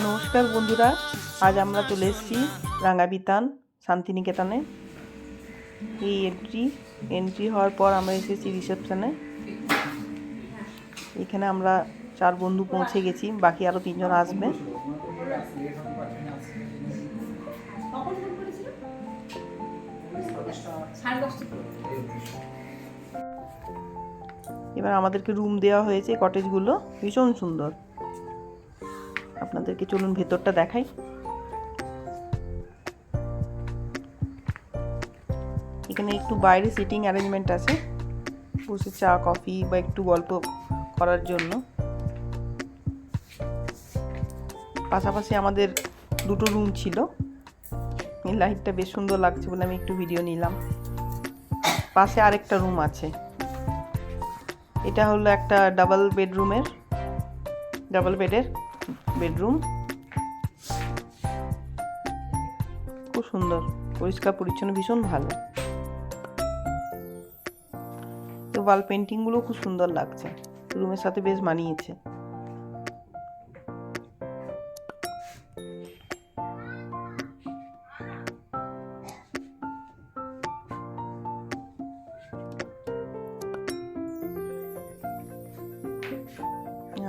নমস্কার বন্ধুরা, আজ আমরা চলে এসেছি রাঙ্গাবিতান শান্তিনিকেতনে। এই এন্ট্রি হওয়ার পর আমরা এসেছি রিসেপশনে। এখানে আমরা 4 বন্ধু পৌঁছে গেছি, বাকি আরও 3 জন আসবে। এবার আমাদেরকে রুম দেওয়া হয়েছে। কটেজগুলো ভীষণ সুন্দর। আপনাদেরকে চলুন ভেতরটা দেখাই। এখানে একটু বাইরে সিটিং অ্যারেঞ্জমেন্ট আছে, বসে চা কফি বা একটু গল্প করার জন্য। পাশাপাশি আমাদের 2টো রুম ছিল। এই লাইটটা বেশ সুন্দর লাগছে বলে আমি একটু ভিডিও নিলাম। পাশে আরেকটা রুম আছে। এটা হলো একটা ডাবল বেডের বেডরুম। খুব সুন্দর, পরিষ্কার পরিচ্ছন্ন, ভীষণ ভালো। তো ওয়াল পেন্টিংগুলো খুব সুন্দর লাগছে, রুমের সাথে বেশ মানিয়েছে।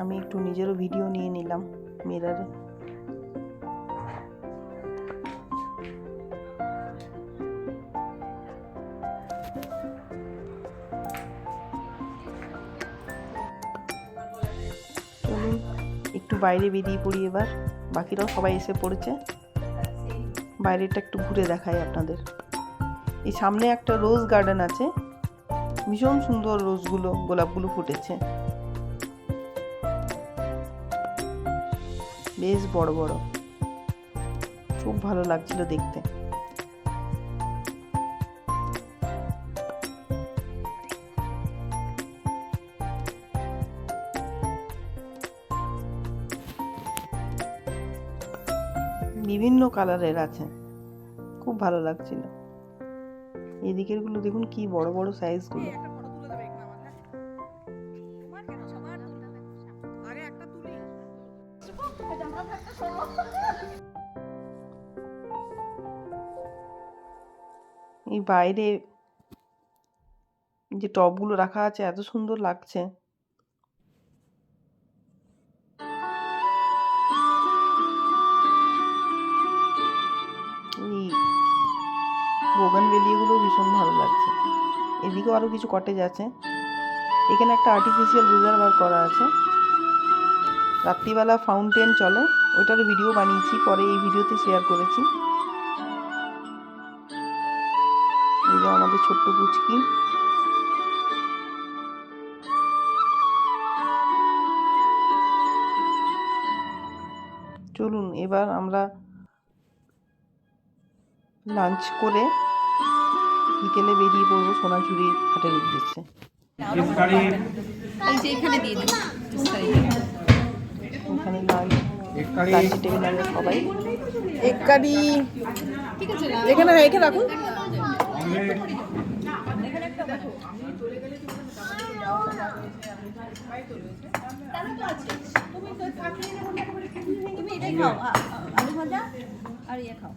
আমি একটু নিজেরও ভিডিও নিয়ে নিলাম মিররে। চলুন একটু বাইরে বেরিয়ে পড়ি এবার। বাকিরাও সবাই এসে পড়েছে। বাইরেটা একটু ঘুরে দেখাই আপনাদের। এই সামনে একটা রোজ গার্ডেন আছে, ভীষণ সুন্দর গোলাপগুলো ফুটেছে, বেশ বড় বড়, খুব ভালো লাগছিল দেখতে। বিভিন্ন কালারের আছে, খুব ভালো লাগছিল। এদিকের গুলো দেখুন কি বড় বড় সাইজ গুলো। এই বাইরে যে টবগুলো রাখা আছে এত সুন্দর লাগছে। এই বোগানভেলিয়াগুলো ভীষণ ভালো লাগছে। এদিকেও আরো কিছু কটেজ আছে। এখানে একটা আর্টিফিশিয়াল রিজার্ভার করা আছে। রাত্রিবেলা ফাউন্টেন চলে, ওইটার ভিডিও বানিয়েছি, পরে এই ভিডিওতে শেয়ার করেছি। এই যে আমাদের ছোট্ট পুচকি। চলুন এবার আমরা লাঞ্চ করে বিকেলে বেরিয়ে পড়বো সোনাঝুরি ঘাটের উদ্দেশ্যে। ওখানে লাঞ্চ টেবিল আমরা সবাই। এক কারি এখানে রেখে রাখুন। আলু ভাজা আর ইয়ে খাও।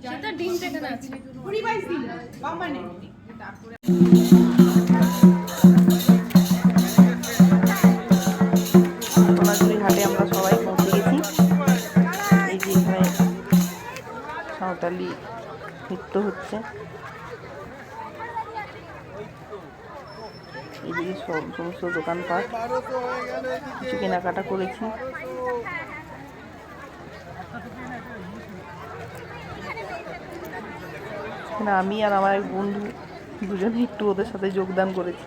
সেটা ডিম এখানে আছে। সোনাঝুরি ঘাটে আমরা সবাই পৌঁছে গেছি। এই যে এখানে সাঁওতালি নৃত্য হচ্ছে। এদিকে সমস্ত দোকানপাট, কিছু কেনাকাটা করেছি। এখানে আমি আর আমার এক বন্ধু দুজনে একটু ওদের সাথে যোগদান করেছি।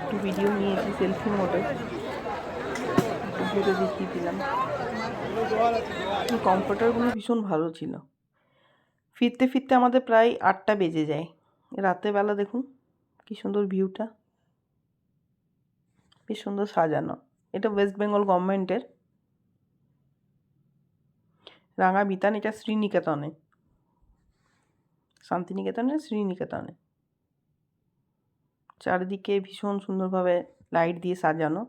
একটু ভিডিও নিয়েছি সেলফি মোডে, একটু ঘুরে দেখিয়ে দিলাম। কমফোর্টারগুলো ভীষণ ভালো ছিল। ফিরতে ফিরতে আমাদের প্রায় 8টা বেজে যায়। রাতের বেলা দেখুন কি সুন্দর ভিউটা, বেশ সুন্দর সাজানো। এটা ওয়েস্ট বেঙ্গল গভর্নমেন্টের রাঙা বিতান, এটা শ্রীনিকেতনে, শান্তিনিকেতনে শ্রীনিকেতনে। চারিদিকে ভীষণ সুন্দরভাবে লাইট দিয়ে সাজানো।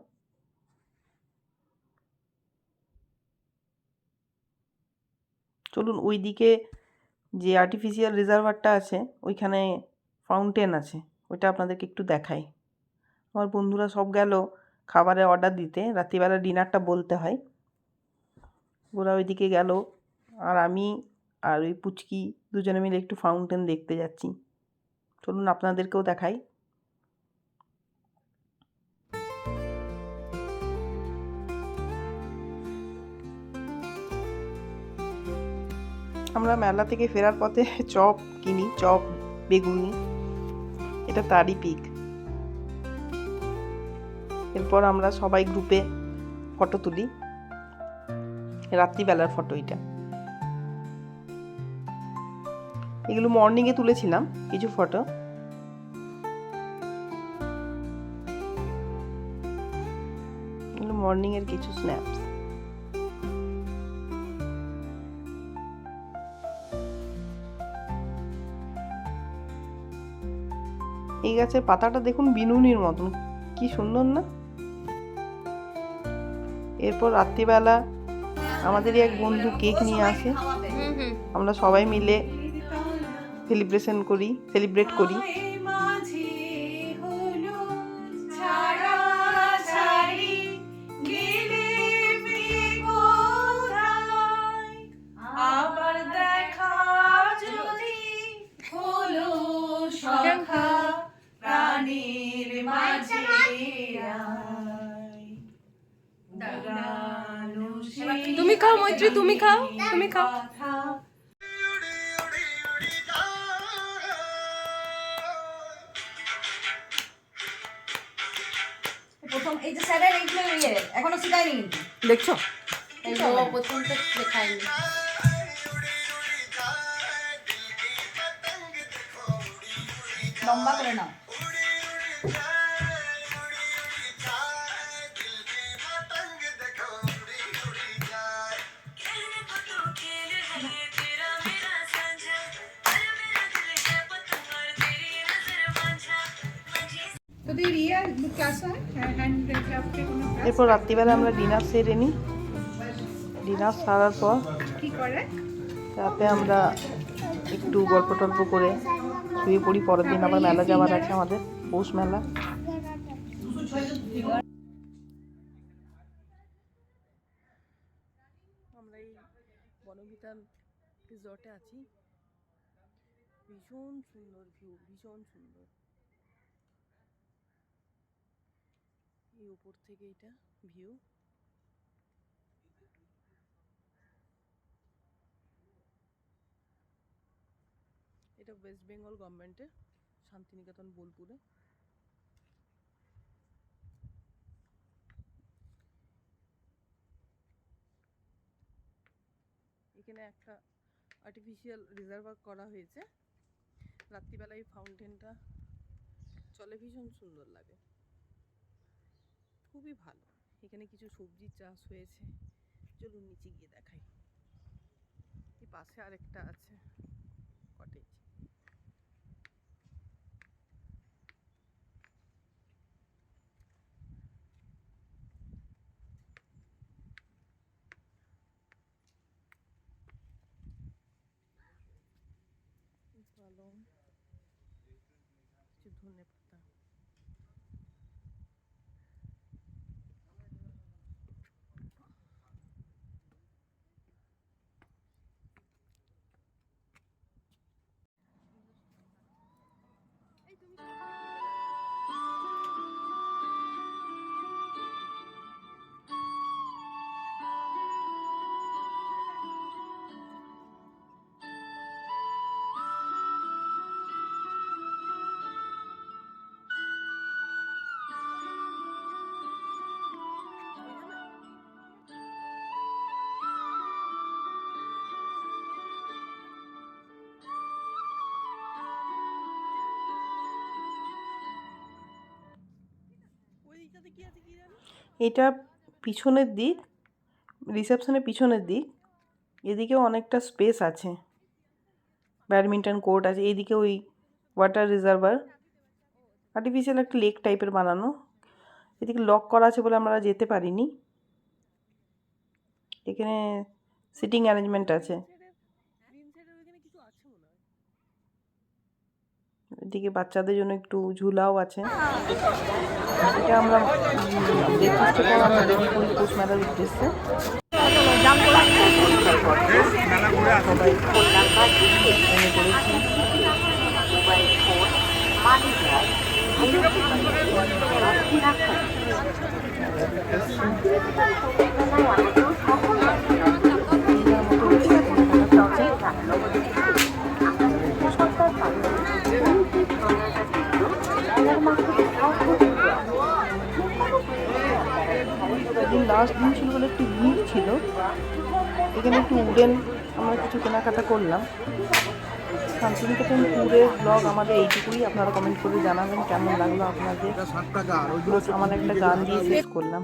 চলুন ওইদিকে যে আর্টিফিশিয়াল রিজার্ভারটা আছে ওইখানে ফাউন্টেন আছে, ওইটা আপনাদেরকে একটু দেখাই। আমার বন্ধুরা সব গেল খাবারের অর্ডার দিতে, রাত্রিবেলা ডিনারটা বলতে হয়। ওরা ওইদিকে গেল, আর আমি আর ওই পুচকি দুজনে মিলে একটু ফাউন্টেন দেখতে যাচ্ছি। চলুন আপনাদেরকেও দেখাই। আমরা মেলা থেকে ফেরার পথে চপ কিনি, চপ বেগুনি, এটা তারই পিক। এরপর আমরা সবাই গ্রুপে ফটো তুলি, রাত্রিবেলার ফটো এটা। এগুলো মর্নিংয়ে তুলেছিলাম কিছু ফটো। এগুলো মর্নিংয়ের কিছু স্ন্যাপস। এই গাছের পাতাটা দেখুন বিনুনির মতন, কি সুন্দর না? এরপর রাত্রিবেলা আমাদেরই এক বন্ধু কেক নিয়ে আসে, আমরা সবাই মিলে সেলিব্রেট করি। তুমি খাও মৈত্রী, তুমি খাও, তুমি খাও। প্রথম এই যে স্যারের এইগুলো এখনো শিখায়নি কিন্তু, দেখছো? এই যে প্রথম তো শেখায়নি। লম্বা করে নাও। এরপর রাত্রিবেলা আমরা ডিনার সেরে নিই। ডিনার সারার পর রাতে আমরা একটু গল্প টল্প করে শুয়ে পড়ি। পরের দিন আবার মেলা যাওয়ার আছে আমাদের, পৌষ মেলা। আমরা এই বনবিতান রিসর্টে আছি। ভীষণ সুন্দর ভিউ, ভীষণ সুন্দর। এই উপর থেকে এটা ভিউ। এটা ওয়েস্ট বেঙ্গল গভর্নমেন্টের শান্তিনিকেতন বোলপুরে। এখানে একটা আর্টিফিশিয়াল রিজার্ভার করা হয়েছে। রাত্রিবেলায় ফাউন্টেনটা চলে, ভীষণ সুন্দর লাগে, খুবই ভালো। এখানে কিছু সবজির চাষ হয়েছে, চলুন নিচে গিয়ে দেখাই। এই পাশে আরেকটা আছে কটেজ। পালং, কিছু ধনে পাতা। এটা পিছনের দিক, রিসেপশনের পিছনের দিক। এদিকেও অনেকটা স্পেস আছে, ব্যাডমিন্টন কোর্ট আছে। এইদিকে ওই ওয়াটার রিজার্ভার, আর্টিফিশিয়াল একটা লেক টাইপের বানানো। এদিকে লক করা আছে বলে আমরা যেতে পারিনি। এখানে সিটিং অ্যারেঞ্জমেন্ট আছে। এদিকে বাচ্চাদের জন্য একটু ঝুলাও আছে। এটা আমরা ব্রেকফাস্টের পর আমরা রেডি করি কোচ মেলার উদ্দেশ্যে। সবাই নেমে পড়েছি। দিন লাস্ট দিন ছিল বলে একটু ভিড় ছিল। এখানে একটু উডেন আমরা কিছু কেনাকাটা করলাম। শান্তিনিকেতন ট্যুরের ব্লগ আমাদের এইটুকুই। আপনারা কমেন্ট করে জানাবেন কেমন লাগলো আপনাদের। আমার একটা গান দিয়ে শেষ করলাম।